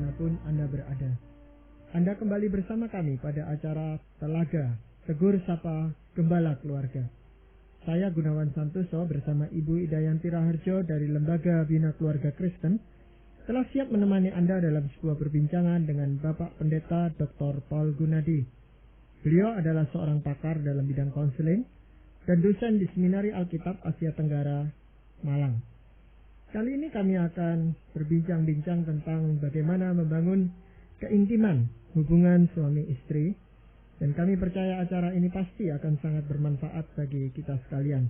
dimanapun Anda berada. Anda kembali bersama kami pada acara Telaga Tegur Sapa Gembala Keluarga. Saya Gunawan Santoso bersama Ibu Idayanti Raharjo dari Lembaga Bina Keluarga Kristen telah siap menemani Anda dalam sebuah perbincangan dengan Bapak Pendeta Dr. Paul Gunadi. Beliau adalah seorang pakar dalam bidang konseling dan dosen di Seminari Alkitab Asia Tenggara, Malang. Kali ini kami akan berbincang-bincang tentang bagaimana membangun keintiman hubungan suami istri, dan kami percaya acara ini pasti akan sangat bermanfaat bagi kita sekalian.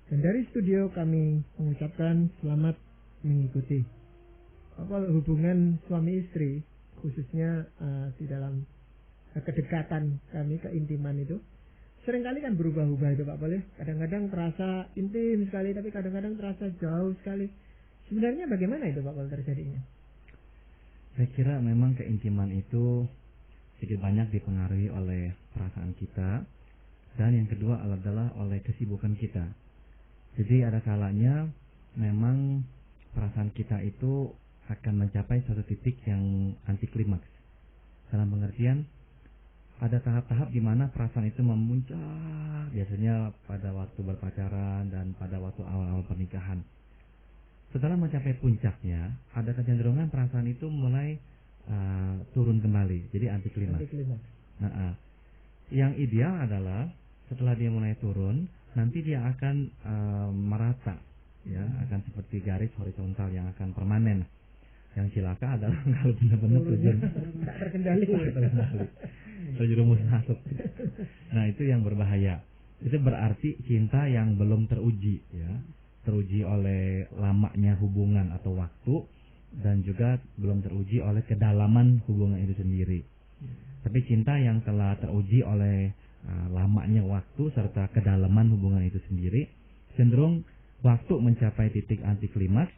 Dan dari studio kami mengucapkan selamat mengikuti. Hubungan suami istri, khususnya di dalam kedekatan kami, keintiman itu seringkali kan berubah-ubah itu Pak Pol. Kadang-kadang terasa intim sekali, tapi kadang-kadang terasa jauh sekali. Sebenarnya bagaimana itu Pak Pol terjadinya? Saya kira memang keintiman itu sedikit banyak dipengaruhi oleh perasaan kita, dan yang kedua adalah oleh kesibukan kita. Jadi ada kalanya memang perasaan kita itu akan mencapai satu titik yang anti klimaks. Dalam pengertian ada tahap-tahap di mana perasaan itu memuncak, biasanya pada waktu berpacaran dan pada waktu awal-awal pernikahan. Setelah mencapai puncaknya, ada kecenderungan perasaan itu mulai turun kembali, jadi anti klimaks. Yang ideal adalah setelah dia mulai turun, nanti dia akan merata, ya, akan seperti garis horizontal yang akan permanen. Yang cilaka adalah kalau benar-benar turun tak terkendali. Terjerumus masuk. Nah, itu yang berbahaya. Itu berarti cinta yang belum teruji, ya. Teruji oleh lamanya hubungan atau waktu, dan juga belum teruji oleh kedalaman hubungan itu sendiri. Tapi cinta yang telah teruji oleh lamanya waktu serta kedalaman hubungan itu sendiri, cenderung waktu mencapai titik anti klimaks,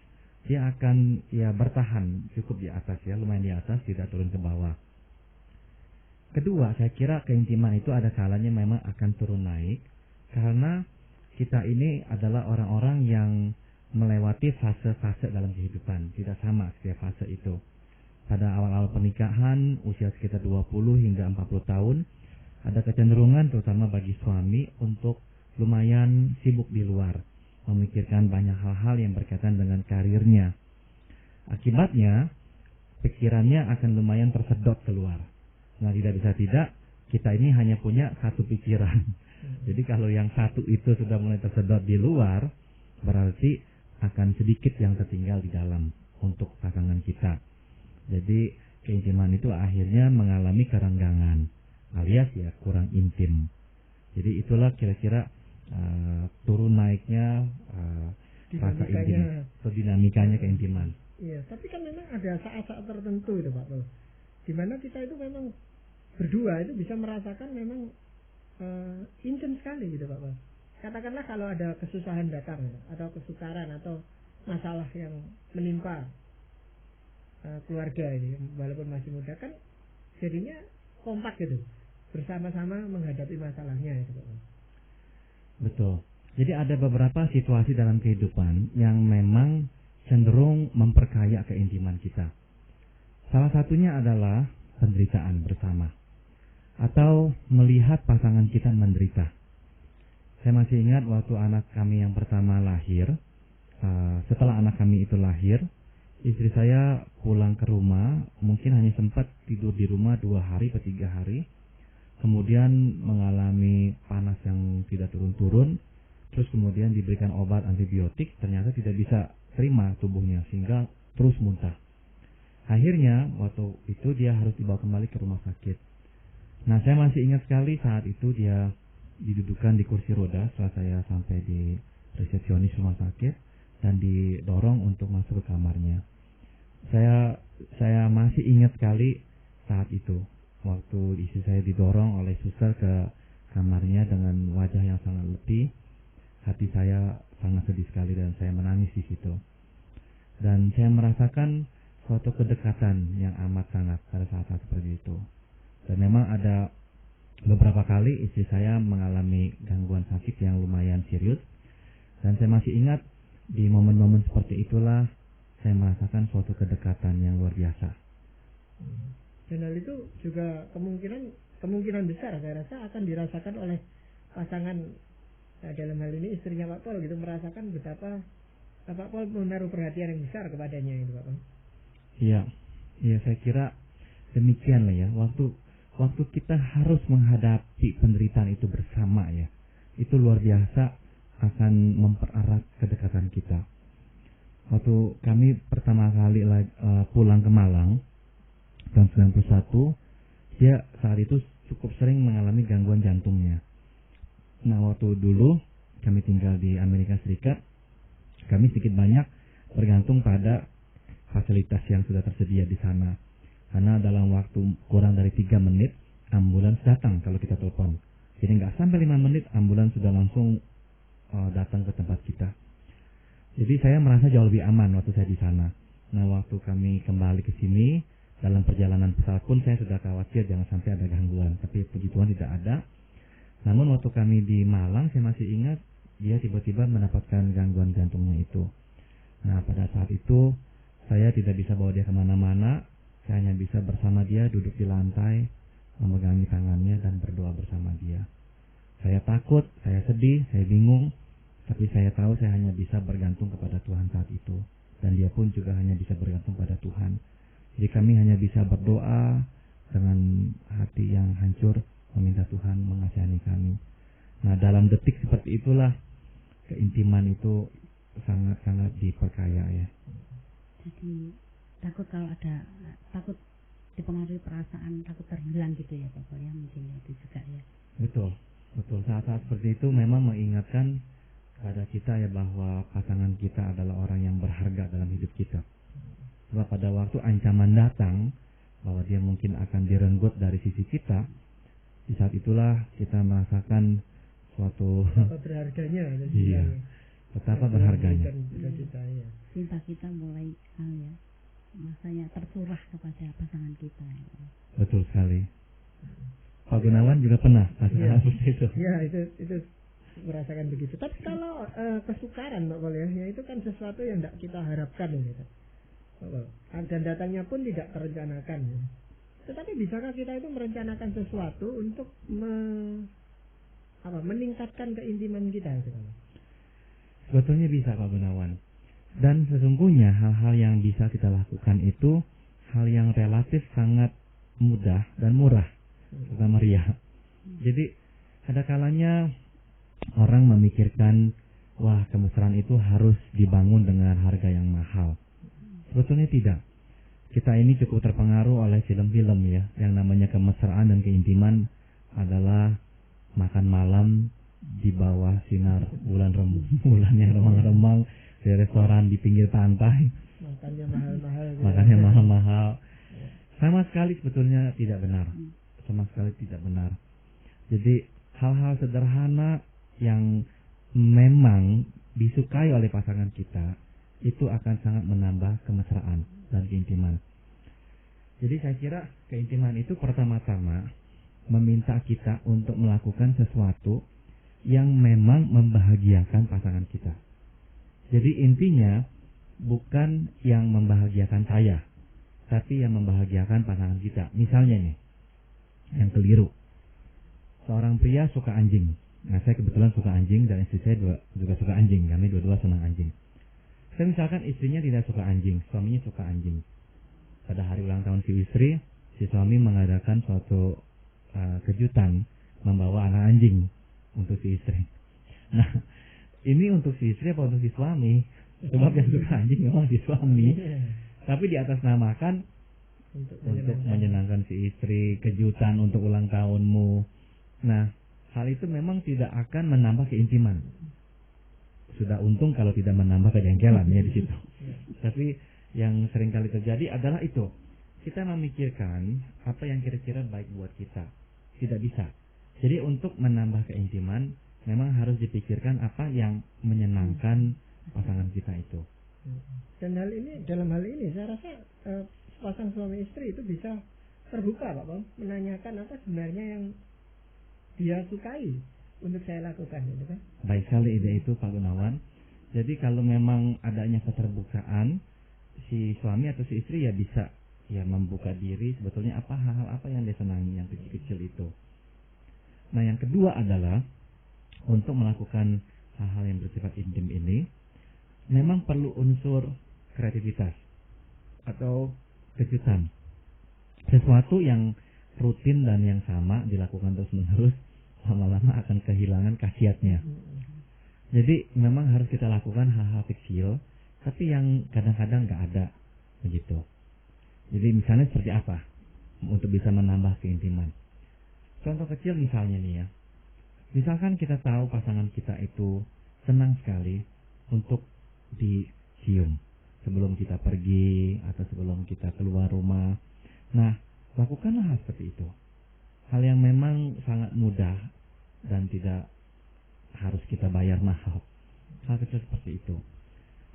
dia akan bertahan cukup di atas, ya, lumayan di atas, tidak turun ke bawah. Kedua, saya kira keintiman itu ada kalanya memang akan turun naik, karena kita ini adalah orang-orang yang melewati fase-fase dalam kehidupan. Tidak sama setiap fase itu. Pada awal-awal pernikahan, usia sekitar 20 hingga 40 tahun, ada kecenderungan terutama bagi suami untuk lumayan sibuk di luar, memikirkan banyak hal-hal yang berkaitan dengan karirnya. Akibatnya, pikirannya akan lumayan tersedot keluar. Nah, tidak, kita ini hanya punya satu pikiran. Jadi kalau yang satu itu sudah mulai tersedot di luar, berarti akan sedikit yang tertinggal di dalam untuk pasangan kita. Jadi keintiman itu akhirnya mengalami kerenggangan, alias ya kurang intim. Jadi itulah kira-kira turun naiknya rasa intim, atau dinamikanya keintiman. Iya, tapi kan memang ada saat-saat tertentu itu Pak Pol, di mana kita itu memang berdua itu bisa merasakan memang intim sekali gitu Pak Pol. Katakanlah kalau ada kesusahan datang atau kesukaran atau masalah yang menimpa keluarga ini, walaupun masih muda, kan jadinya kompak gitu, bersama-sama menghadapi masalahnya itu Pak Pol. Betul. Jadi ada beberapa situasi dalam kehidupan yang memang cenderung memperkaya keintiman kita. Salah satunya adalah penderitaan bersama, atau melihat pasangan kita menderita. Saya masih ingat waktu anak kami yang pertama lahir. Setelah anak kami itu lahir, istri saya pulang ke rumah, mungkin hanya sempat tidur di rumah 2 hari atau 3 hari. Kemudian mengalami panas yang tidak turun-turun, terus kemudian diberikan obat antibiotik, ternyata tidak bisa terima tubuhnya sehingga terus muntah. Akhirnya waktu itu dia harus dibawa kembali ke rumah sakit. Nah, saya masih ingat sekali saat itu dia didudukan di kursi roda setelah saya sampai di resepsionis rumah sakit dan didorong untuk masuk ke kamarnya. Saya masih ingat sekali saat itu waktu istri saya didorong oleh suster ke kamarnya dengan wajah yang sangat letih. Hati saya sangat sedih sekali dan saya menangis di situ. Dan saya merasakan suatu kedekatan yang amat sangat pada saat-saat seperti itu. Dan memang ada beberapa kali istri saya mengalami gangguan sakit yang lumayan serius. Dan saya masih ingat di momen-momen seperti itulah saya merasakan suatu kedekatan yang luar biasa Dan hal itu juga kemungkinan besar saya rasa akan dirasakan oleh pasangan, dalam hal ini istrinya Pak Pol gitu, merasakan betapa Pak Pol menaruh perhatian yang besar kepadanya itu Pak Pol. Iya, iya saya kira demikian lah ya. Waktu kita harus menghadapi penderitaan itu bersama ya, itu luar biasa akan mempererat kedekatan kita. Waktu kami pertama kali pulang ke Malang tahun 91, dia saat itu cukup sering mengalami gangguan jantungnya. Nah waktu dulu kami tinggal di Amerika Serikat, kami sedikit banyak bergantung pada fasilitas yang sudah tersedia di sana. Karena dalam waktu kurang dari 3 menit ambulans datang kalau kita telepon. Jadi nggak sampai 5 menit ambulans sudah langsung datang ke tempat kita. Jadi saya merasa jauh lebih aman waktu saya di sana. Nah waktu kami kembali ke sini, dalam perjalanan pesawat pun saya sudah khawatir jangan sampai ada gangguan. Tapi puji Tuhan tidak ada. Namun waktu kami di Malang saya masih ingat dia tiba-tiba mendapatkan gangguan jantungnya itu. Nah pada saat itu saya tidak bisa bawa dia kemana-mana. Saya hanya bisa bersama dia duduk di lantai, memegangi tangannya dan berdoa bersama dia. Saya takut, saya sedih, saya bingung. Tapi saya tahu saya hanya bisa bergantung kepada Tuhan saat itu. Dan dia pun juga hanya bisa bergantung pada Tuhan. Jadi kami hanya bisa berdoa dengan hati yang hancur, meminta Tuhan mengasihani kami. Nah dalam detik seperti itulah keintiman itu sangat-sangat diperkaya ya. Jadi takut takut dipengaruhi perasaan, takut terhilang gitu ya Pak ya, mungkin itu juga ya. Betul. Saat-saat seperti itu memang mengingatkan pada kita ya bahwa pasangan kita adalah orang yang berharga dalam hidup kita. Sebab pada waktu ancaman datang bahwa dia mungkin akan direnggut dari sisi kita, di saat itulah kita merasakan suatu betapa berharganya. Iya. Betapa berharganya. Cinta kita mulai masanya tercurah kepada pasangan kita. Betul sekali. Pak Gunawan juga pernah seperti itu. Iya, itu merasakan begitu. Tapi kalau kesukaran Pak Pol ya itu kan sesuatu yang tidak kita harapkan gitu. Dan datangnya pun tidak terencanakan. Ya. Tetapi bisakah kita itu merencanakan sesuatu untuk meningkatkan keintiman kita gitu? Sebetulnya bisa Pak Gunawan. Dan sesungguhnya hal-hal yang bisa kita lakukan itu hal yang relatif sangat mudah dan murah, serta meriah. Jadi ada kalanya orang memikirkan, wah kemesraan itu harus dibangun dengan harga yang mahal. Sebetulnya tidak. Kita ini cukup terpengaruh oleh film-film ya, yang namanya kemesraan dan keintiman adalah makan malam di bawah sinar bulan yang remang-remang di restoran di pinggir pantai. Makannya mahal-mahal. Sama sekali sebetulnya tidak benar. Sama sekali tidak benar. Jadi hal-hal sederhana yang memang disukai oleh pasangan kita itu akan sangat menambah kemesraan dan keintiman. Jadi saya kira keintiman itu pertama-tama meminta kita untuk melakukan sesuatu yang memang membahagiakan pasangan kita. Jadi intinya bukan yang membahagiakan saya, tapi yang membahagiakan pasangan kita. Misalnya nih, yang keliru. Seorang pria suka anjing. Nah, saya kebetulan suka anjing dan istri saya juga suka anjing. Kami dua-dua senang anjing. Saya misalkan istrinya tidak suka anjing, suaminya suka anjing. Pada hari ulang tahun si istri, si suami mengadakan suatu kejutan membawa anak anjing untuk si istri. Nah, ini untuk si istri apa untuk si suami? Sebab yang suka anjing memang si suami. Tapi di atas namakan untuk menyenangkan si istri, kejutan untuk ulang tahunmu. Nah, hal itu memang tidak akan menambah keintiman. Sudah untung kalau tidak menambah kejengkelan ya di situ. Tapi yang sering kali terjadi adalah itu. Kita memikirkan apa yang kira-kira baik buat kita. Tidak bisa. Jadi untuk menambah keintiman memang harus dipikirkan apa yang menyenangkan pasangan kita itu. Dan dalam hal ini saya rasa pasang suami istri itu bisa terbuka Pak Pol, menanyakan apa sebenarnya yang dia sukai untuk saya lakukan gitu kan. Baik sekali ide itu Pak Gunawan. Jadi kalau memang adanya keterbukaan, si suami atau si istri ya bisa ya membuka diri sebetulnya apa hal-hal apa yang dia senangi yang kecil-kecil itu. Nah, yang kedua adalah untuk melakukan hal-hal yang bersifat intim ini memang perlu unsur kreativitas atau kejutan. Sesuatu yang rutin dan yang sama dilakukan terus-menerus lama-lama akan kehilangan khasiatnya. Jadi memang harus kita lakukan hal-hal kecil tapi yang kadang-kadang nggak ada begitu. Jadi misalnya seperti apa untuk bisa menambah keintiman? Contoh kecil misalnya nih ya. Misalkan kita tahu pasangan kita itu senang sekali untuk dicium sebelum kita pergi atau sebelum kita keluar rumah. Nah, lakukanlah hal seperti itu. Hal yang memang sangat mudah dan tidak harus kita bayar mahal. Hal kecil seperti itu.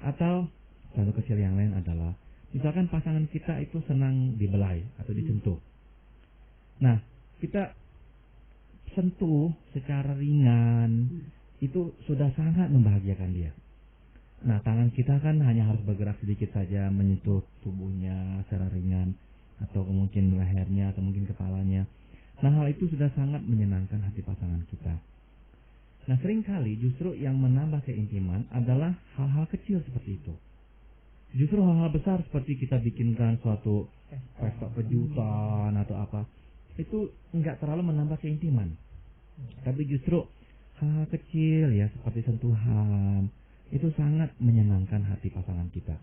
Atau contoh kecil yang lain adalah misalkan pasangan kita itu senang dibelai atau disentuh. Nah, kita sentuh secara ringan itu sudah sangat membahagiakan dia. Nah, tangan kita kan hanya harus bergerak sedikit saja menyentuh tubuhnya secara ringan atau mungkin lehernya atau mungkin kepalanya. Nah, hal itu sudah sangat menyenangkan hati pasangan kita. Nah, seringkali justru yang menambah keintiman adalah hal-hal kecil seperti itu. Justru hal-hal besar seperti kita bikinkan suatu pesta kejutan atau apa, itu enggak terlalu menambah keintiman. Tapi justru hal-hal kecil ya seperti sentuhan itu sangat menyenangkan hati pasangan kita.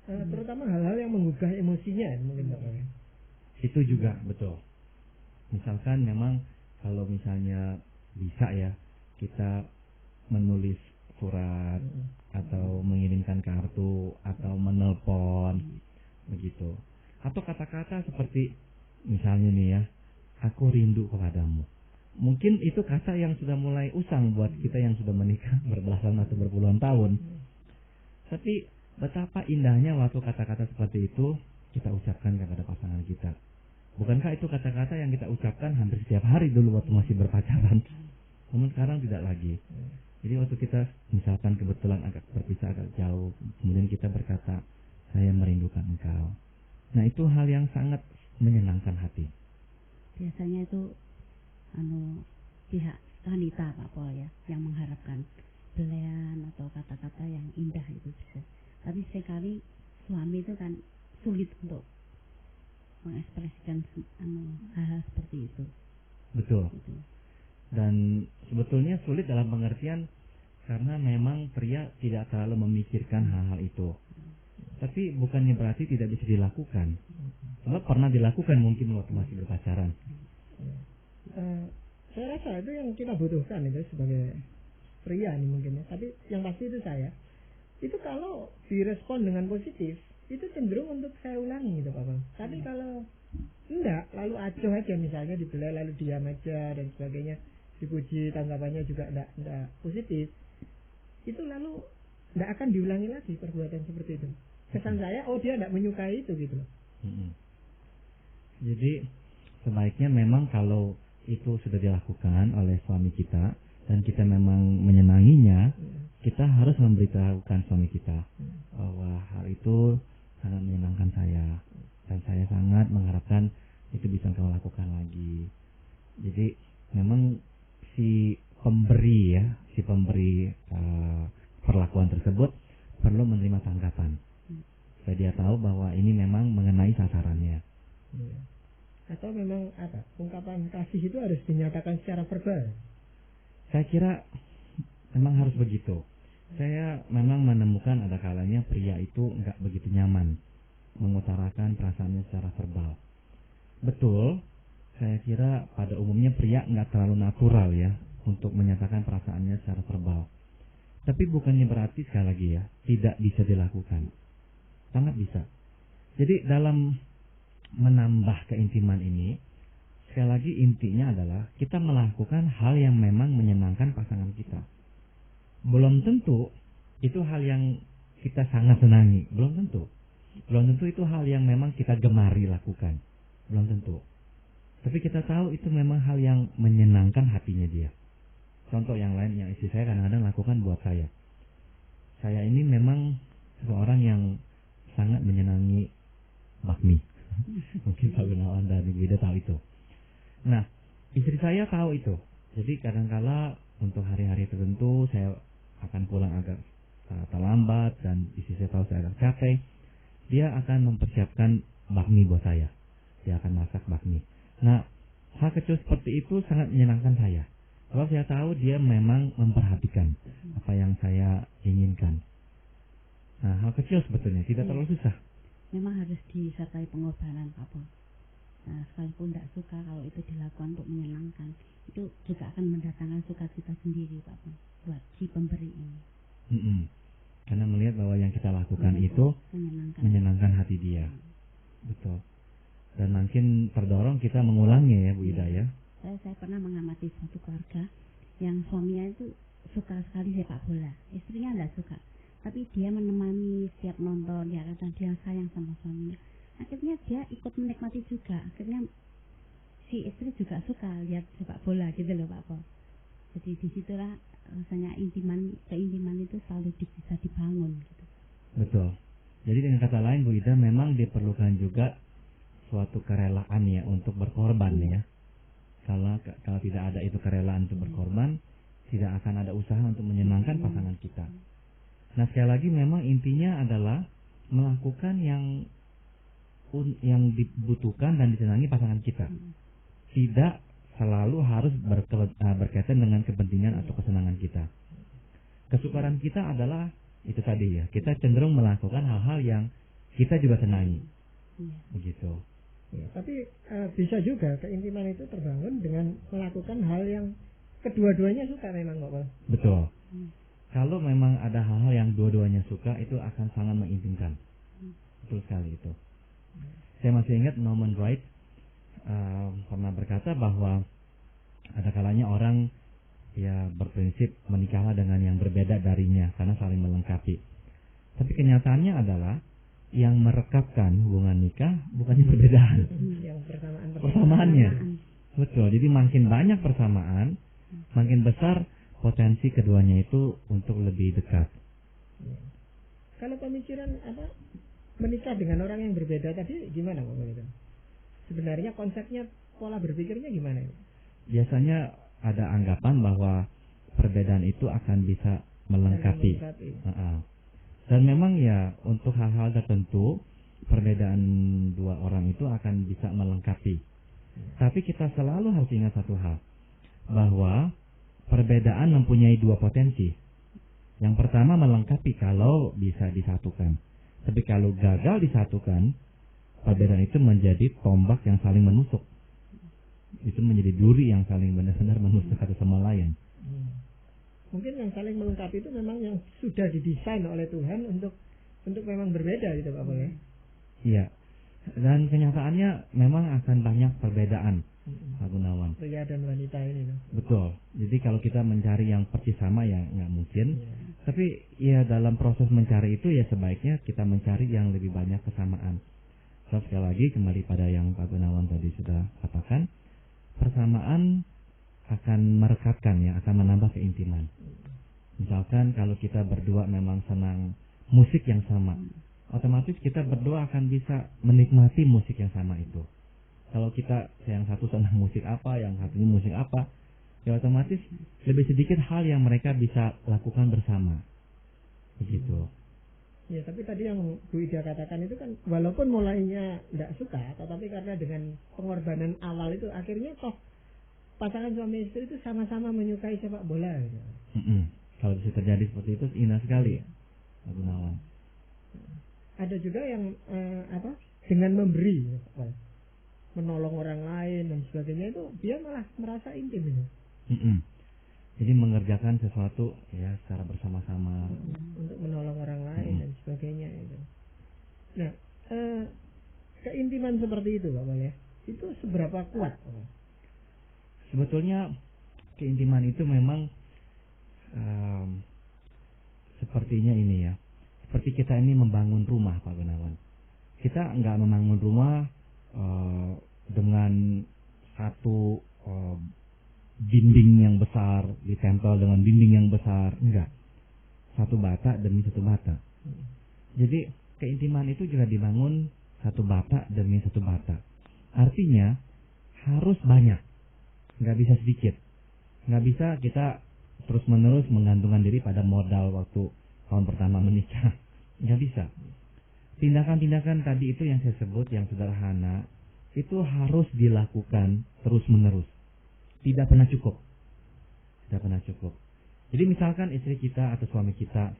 Terutama hal-hal yang menggugah emosinya mungkin Pak. Itu juga betul. Misalkan memang kalau misalnya bisa ya kita menulis surat atau mengirimkan kartu atau menelpon begitu. Atau kata-kata seperti misalnya nih ya, aku rindu kepadamu. Mungkin itu kata yang sudah mulai usang buat kita yang sudah menikah berbelasan atau berpuluhan tahun. Tapi betapa indahnya waktu kata-kata seperti itu kita ucapkan kepada pasangan kita. Bukankah itu kata-kata yang kita ucapkan hampir setiap hari dulu waktu masih berpacaran? Namun sekarang tidak lagi. Jadi waktu kita misalkan kebetulan agak berpisah agak jauh, kemudian kita berkata, saya merindukan engkau. Nah, itu hal yang sangat menyenangkan hati. Biasanya itu pihak wanita Pak Pol ya yang mengharapkan belayan atau kata-kata yang indah itu bisa. Tapi sekali suami itu kan sulit untuk mengekspresikan hal-hal seperti itu. Betul. Gitu. Dan sebetulnya sulit dalam pengertian karena memang pria tidak terlalu memikirkan hal-hal itu. Tapi bukannya berarti tidak bisa dilakukan. Sebab pernah dilakukan mungkin waktu masih berpacaran. Saya rasa itu yang kita butuhkan itu sebagai pria nih mungkin ya. Tapi yang pasti itu saya. Itu kalau direspon dengan positif, itu cenderung untuk saya ulangi gitu Pak Bang. Tapi kalau enggak, lalu acuh aja misalnya dibelai lalu diam aja dan sebagainya, dipuji tanggapannya juga enggak positif, itu lalu enggak akan diulangi lagi perbuatan seperti itu. Kesan saya, oh dia enggak menyukai itu gitu. Jadi sebaiknya memang kalau itu sudah dilakukan oleh suami kita dan kita memang menyenanginya, kita harus memberitahukan suami kita bahwa hal itu sangat menyenangkan saya dan saya sangat mengharapkan itu bisa kamu lakukan lagi. Jadi memang si pemberi perlakuan tersebut perlu menerima tanggapan supaya dia tahu bahwa ini memang mengenai sasarannya. Atau memang ungkapan kasih itu harus dinyatakan secara verbal? Saya kira memang harus begitu. Saya memang menemukan ada kalanya pria itu enggak begitu nyaman mengutarakan perasaannya secara verbal. Betul, saya kira pada umumnya pria enggak terlalu natural ya untuk menyatakan perasaannya secara verbal. Tapi bukannya berarti sekali lagi ya tidak bisa dilakukan. Sangat bisa. Jadi dalam menambah keintiman ini, sekali lagi intinya adalah kita melakukan hal yang memang menyenangkan pasangan kita. Belum tentu itu hal yang kita sangat senangi, belum tentu. Belum tentu itu hal yang memang kita gemari lakukan, belum tentu. Tapi kita tahu itu memang hal yang menyenangkan hatinya dia. Contoh yang lain yang istri saya kadang-kadang lakukan buat saya. Saya ini memang seseorang yang sangat menyenangi bakmi. Mungkin Pak Gunawan dan Ibu Ida tahu itu. Nah, istri saya tahu itu. Jadi kadangkala untuk hari-hari tertentu saya akan pulang agak terlambat dan istri saya tahu saya agak capek. Dia akan mempersiapkan bakmi buat saya. Dia akan masak bakmi. Nah, hal kecil seperti itu sangat menyenangkan saya. Kalau saya tahu dia memang memperhatikan apa yang saya inginkan. Nah, hal kecil sebetulnya tidak terlalu susah. Memang harus disertai pengorbanan, Pak Pol. Nah, sekalipun tidak suka, kalau itu dilakukan untuk menyenangkan, itu juga akan mendatangkan sukacita sendiri, Pak Pol, buat si pemberi ini. Karena melihat bahwa yang kita lakukan itu menyenangkan hati dia. Betul. Dan makin terdorong kita mengulangnya ya Bu Ida ya. Saya pernah mengamati suatu keluarga yang suaminya itu suka sekali sepak bola. Istrinya tidak suka. Tapi dia menemani setiap nonton, ya karena dia sayang sama suaminya. Akhirnya dia ikut menikmati juga. Akhirnya si istri juga suka lihat sepak bola gitu loh Pak Pol. Jadi disitulah rasanya keintiman itu selalu bisa dibangun gitu. Betul. Jadi dengan kata lain Bu Ida memang diperlukan juga suatu kerelaan ya untuk berkorban ya. Kalau tidak ada itu kerelaan untuk berkorban, tidak akan ada usaha untuk menyenangkan pasangan kita. Nah sekali lagi memang intinya adalah melakukan yang dibutuhkan dan disenangi pasangan kita. Tidak selalu harus berkaitan dengan kepentingan atau kesenangan kita. Kesukaran kita adalah itu tadi ya, kita cenderung melakukan hal-hal yang kita juga senangi. Begitu. Ya, tapi bisa juga keintiman itu terbangun dengan melakukan hal yang kedua-duanya suka memang Pak Pol. Betul. Kalau memang ada hal-hal yang dua-duanya suka, itu akan sangat mengintimkan. Betul sekali itu. Saya masih ingat Norman Wright pernah berkata bahwa ada kalanya orang ya berprinsip menikahlah dengan yang berbeda darinya karena saling melengkapi. Tapi kenyataannya adalah yang merekatkan hubungan nikah bukannya perbedaan, yang persamaannya. Betul. Jadi makin banyak persamaan, makin besar potensi keduanya itu untuk lebih dekat. Kalau pemikiran menikah dengan orang yang berbeda tadi gimana Pak Pol? Sebenarnya konsepnya pola berpikirnya gimana? Biasanya ada anggapan bahwa perbedaan itu akan bisa melengkapi. Dan memang ya untuk hal-hal tertentu perbedaan dua orang itu akan bisa melengkapi. Tapi kita selalu harus ingat satu hal, bahwa perbedaan mempunyai dua potensi. Yang pertama melengkapi kalau bisa disatukan. Tapi kalau gagal disatukan, perbedaan itu menjadi tombak yang saling menusuk. Itu menjadi duri yang saling benar-benar menusuk satu sama lain. Mungkin yang saling melengkapi itu memang yang sudah didesain oleh Tuhan untuk memang berbeda gitu Pak Pol ya. Iya. Dan kenyataannya memang akan banyak perbedaan Pak Gunawan. Pria dan wanita ini. Betul. Jadi kalau kita mencari yang persis sama ya nggak mungkin. Tapi ya dalam proses mencari itu ya sebaiknya kita mencari yang lebih banyak kesamaan. So, sekali lagi kembali pada yang Pak Gunawan tadi sudah katakan, persamaan akan merekatkan ya, akan menambah keintiman. Misalkan kalau kita berdua memang senang musik yang sama, otomatis kita berdua akan bisa menikmati musik yang sama itu. Kalau kita yang satu senang musik apa, yang satunya musik apa, ya otomatis lebih sedikit hal yang mereka bisa lakukan bersama. Begitu. Ya, tapi tadi yang Bu Ida katakan itu kan walaupun mulainya tidak suka, tetapi karena dengan pengorbanan awal itu akhirnya toh pasangan suami istri itu sama-sama menyukai sepak bola. Gitu. Kalau bisa terjadi seperti itu indah sekali, Pak Gunawan. Ada juga yang dengan memberi, menolong orang lain dan sebagainya itu dia malah merasa intim. Jadi mengerjakan sesuatu ya secara bersama-sama untuk menolong orang lain dan sebagainya itu. Nah, keintiman seperti itu Pak Pol ya, itu seberapa kuat? Sebetulnya keintiman itu memang sepertinya ini ya, seperti kita ini membangun rumah Pak Gunawan. Kita nggak membangun rumah dengan satu dinding yang besar, ditempel dengan dinding yang besar, enggak. Satu bata demi satu bata. Jadi keintiman itu juga dibangun satu bata demi satu bata. Artinya harus banyak, nggak bisa sedikit. Nggak bisa kita terus-menerus menggantungkan diri pada modal waktu tahun pertama menikah. Nggak bisa. Tindakan-tindakan tadi itu yang saya sebut, yang sederhana, itu harus dilakukan terus-menerus. Tidak pernah cukup. Tidak pernah cukup. Jadi misalkan istri kita atau suami kita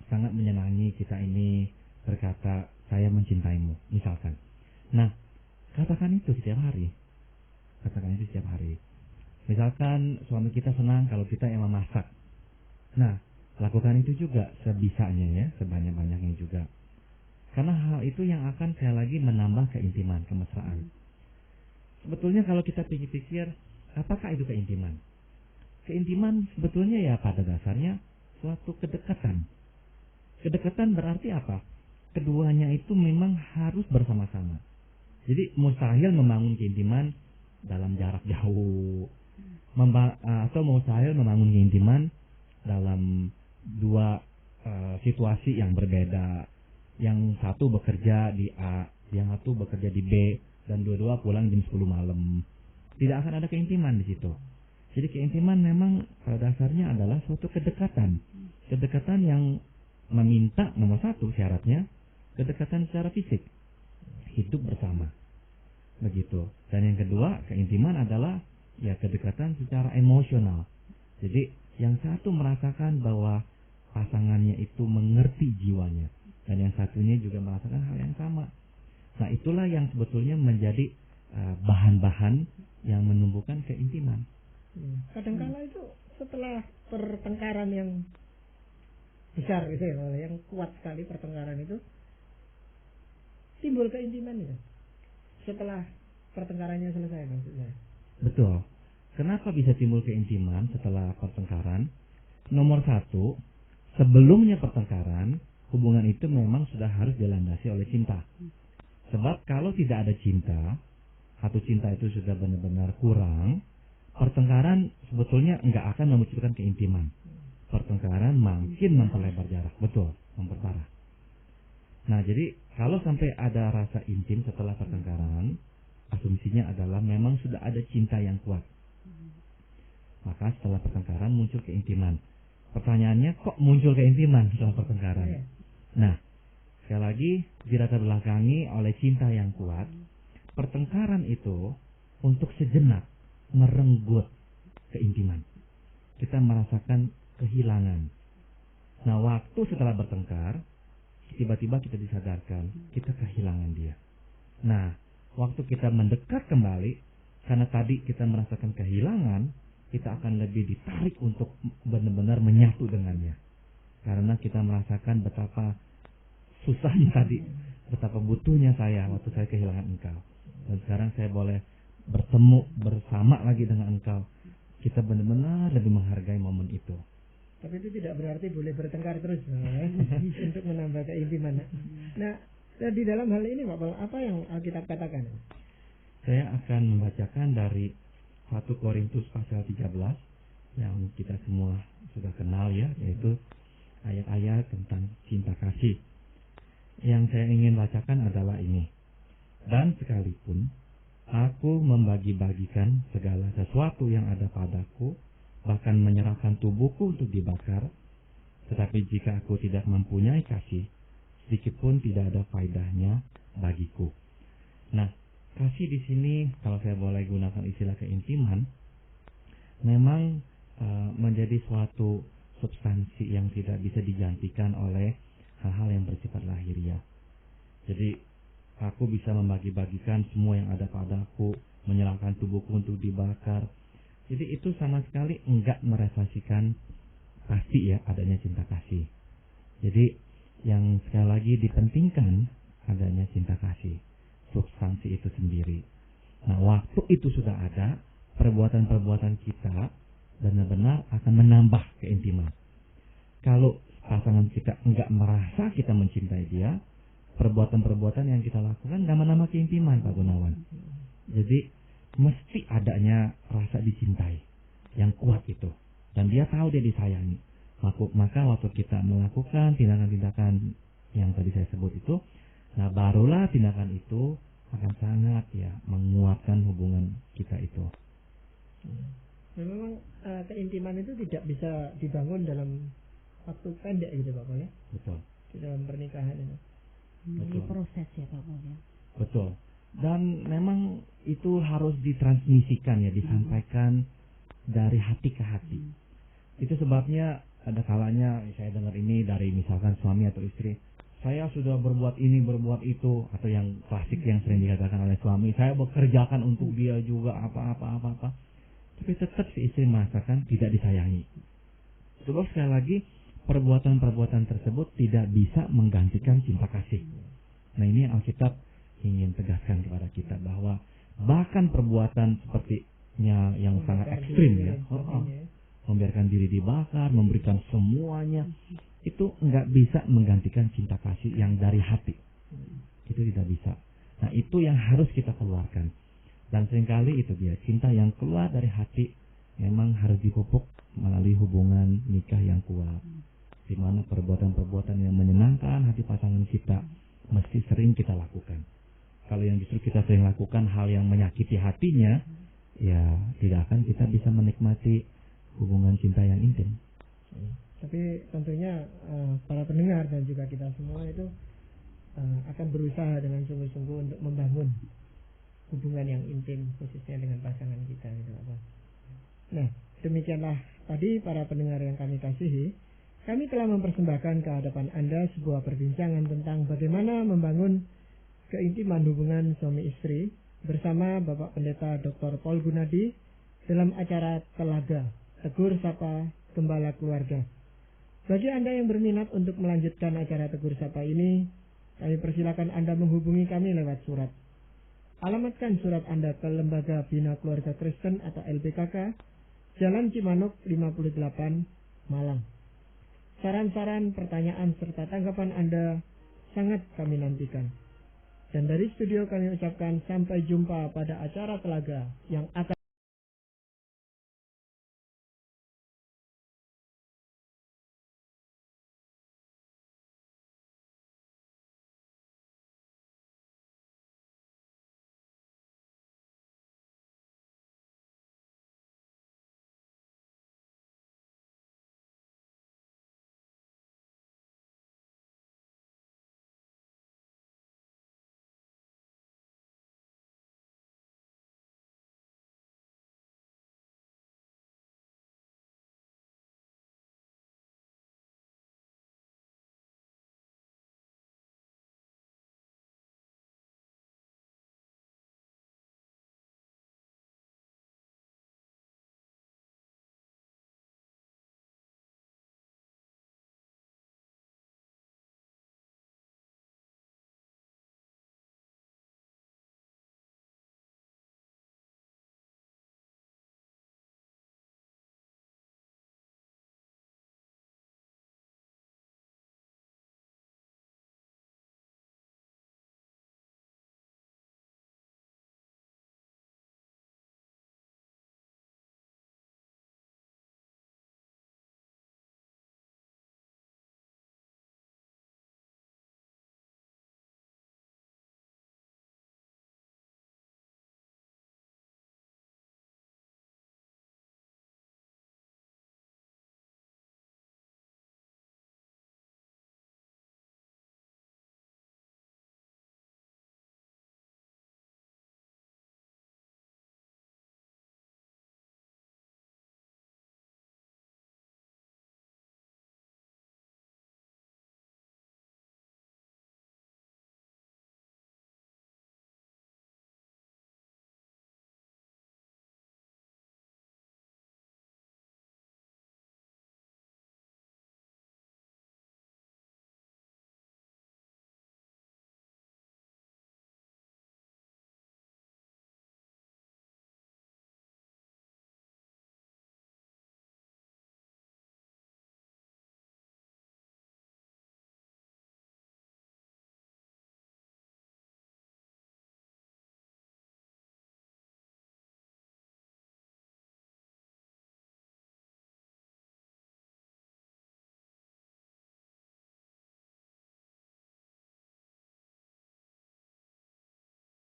sangat menyenangi kita ini, berkata, saya mencintaimu, misalkan. Nah, katakan itu setiap hari. Katakan itu setiap hari. Misalkan suami kita senang kalau kita yang memasak. Nah, lakukan itu juga sebisanya ya, sebanyak-banyaknya juga. Karena hal itu yang akan sekali lagi menambah keintiman, kemesraan. Sebetulnya kalau kita pikir-pikir, apakah itu keintiman? Keintiman sebetulnya ya pada dasarnya suatu kedekatan. Kedekatan berarti apa? Keduanya itu memang harus bersama-sama. Jadi mustahil membangun keintiman dalam jarak jauh. Atau mustahil membangun keintiman dalam dua situasi yang berbeda. Yang satu bekerja di A, yang satu bekerja di B, dan dua-dua pulang jam 10 malam. Tidak akan ada keintiman di situ. Jadi keintiman memang pada dasarnya adalah suatu kedekatan. Kedekatan yang meminta nomor satu syaratnya, kedekatan secara fisik. Hidup bersama. Begitu. Dan yang kedua, keintiman adalah ya kedekatan secara emosional. Jadi yang satu merasakan bahwa pasangannya itu mengerti jiwanya. Dan yang satunya juga merasakan hal yang sama. Nah itulah yang sebetulnya menjadi bahan-bahan yang menumbuhkan keintiman. Kadang-kala itu setelah pertengkaran yang besar gitu ya, yang kuat sekali pertengkaran itu, timbul keintiman itu. Setelah pertengkarannya selesai maksud saya. Betul. Kenapa bisa timbul keintiman setelah pertengkaran? Nomor satu, sebelumnya pertengkaran, hubungan itu memang sudah harus dilandasi oleh cinta. Sebab kalau tidak ada cinta, atau cinta itu sudah benar-benar kurang, pertengkaran sebetulnya enggak akan memunculkan keintiman. Pertengkaran makin memperlebar jarak, betul, memperparah. Nah, jadi kalau sampai ada rasa intim setelah pertengkaran, asumsinya adalah memang sudah ada cinta yang kuat. Maka setelah pertengkaran muncul keintiman. Pertanyaannya, kok muncul keintiman setelah pertengkaran? Nah, sekali lagi dilatar belakangi oleh cinta yang kuat. Pertengkaran itu untuk sejenak merenggut keintiman. Kita merasakan kehilangan. Nah, waktu setelah bertengkar, tiba-tiba kita disadarkan kita kehilangan dia. Nah, waktu kita mendekat kembali, karena tadi kita merasakan kehilangan, kita akan lebih ditarik untuk benar-benar menyatu dengannya. Karena kita merasakan betapa susahnya tadi, betapa butuhnya saya waktu saya kehilangan engkau. Dan sekarang saya boleh bertemu bersama lagi dengan engkau. Kita benar-benar lebih menghargai momen itu. Tapi itu tidak berarti boleh bertengkar terus untuk menambah keintiman. Nah, di dalam hal ini Pak Paul, apa yang Alkitab katakan? Saya akan membacakan dari 1 Korintus pasal 13 yang kita semua sudah kenal ya, yaitu ayat-ayat tentang cinta kasih. Yang saya ingin bacakan adalah ini. Dan sekalipun aku membagi-bagikan segala sesuatu yang ada padaku, bahkan menyerahkan tubuhku untuk dibakar, tetapi jika aku tidak mempunyai kasih, sedikit pun tidak ada faedahnya bagiku. Nah, kasih di sini kalau saya boleh gunakan istilah keintiman, memang menjadi suatu substansi yang tidak bisa digantikan oleh hal-hal yang bersifat lahiriah. Jadi aku bisa membagi-bagikan semua yang ada padaku, menyerahkan tubuhku untuk dibakar. Jadi itu sama sekali enggak merefleksikan pasti ya adanya cinta kasih. Jadi yang sekali lagi dipentingkan adanya cinta kasih, substansi itu sendiri. Nah, waktu itu sudah ada, perbuatan-perbuatan kita benar-benar akan menambah keintiman. Kalau pasangan kita enggak merasa kita mencintai dia, perbuatan-perbuatan yang kita lakukan enggak menambah keintiman, Pak Gunawan. Jadi mesti adanya rasa dicintai yang kuat itu, dan dia tahu dia disayangi. Maka waktu kita melakukan tindakan-tindakan yang tadi saya sebut itu, Nah, barulah tindakan itu akan sangat ya menguatkan hubungan kita itu. Memang keintiman itu tidak bisa dibangun dalam waktu pendek gitu Pak Pol ya. Betul. Di dalam pernikahan itu. Ini proses ya Pak Pol ya. Betul. Dan memang itu harus ditransmisikan ya, disampaikan dari hati ke hati. Itu sebabnya ada kalanya saya dengar ini dari misalkan suami atau istri, saya sudah berbuat ini, berbuat itu, atau yang klasik yang sering dikatakan oleh suami, saya bekerjakan untuk dia juga apa-apa. Tapi tetap si istri merasakan tidak disayangi. Sebab sekali lagi, perbuatan-perbuatan tersebut tidak bisa menggantikan cinta kasih. Nah, ini Alkitab ingin tegaskan kepada kita bahwa bahkan perbuatan sepertinya yang sangat ekstrim ya, membiarkan diri dibakar, memberikan semuanya, itu nggak bisa menggantikan cinta kasih yang dari hati. Itu tidak bisa. Nah, itu yang harus kita keluarkan. Dan seringkali itu dia, cinta yang keluar dari hati memang harus dipupuk melalui hubungan nikah yang kuat, di mana perbuatan-perbuatan yang menyenangkan hati pasangan kita mesti sering kita lakukan. Kalau yang justru kita sering lakukan hal yang menyakiti hatinya, ya tidak akan kita bisa menikmati hubungan cinta yang intim. Tapi tentunya para pendengar dan juga kita semua itu akan berusaha dengan sungguh-sungguh untuk membangun hubungan yang intim khususnya dengan pasangan kita gitu apa. Nah, demikianlah tadi para pendengar yang kami kasihi, kami telah mempersembahkan ke hadapan Anda sebuah perbincangan tentang bagaimana membangun keintiman hubungan suami istri bersama Bapak Pendeta Dr. Paul Gunadi dalam acara Telaga Tegur Sapa Gembala Keluarga. Bagi Anda yang berminat untuk melanjutkan acara Tegur Sapa ini, kami persilakan Anda menghubungi kami lewat surat. Alamatkan surat Anda ke Lembaga Bina Keluarga Kristen atau LBKK, Jalan Cimanuk 58, Malang. Saran-saran, pertanyaan, serta tanggapan Anda sangat kami nantikan. Dan dari studio kami ucapkan sampai jumpa pada acara Telaga yang akan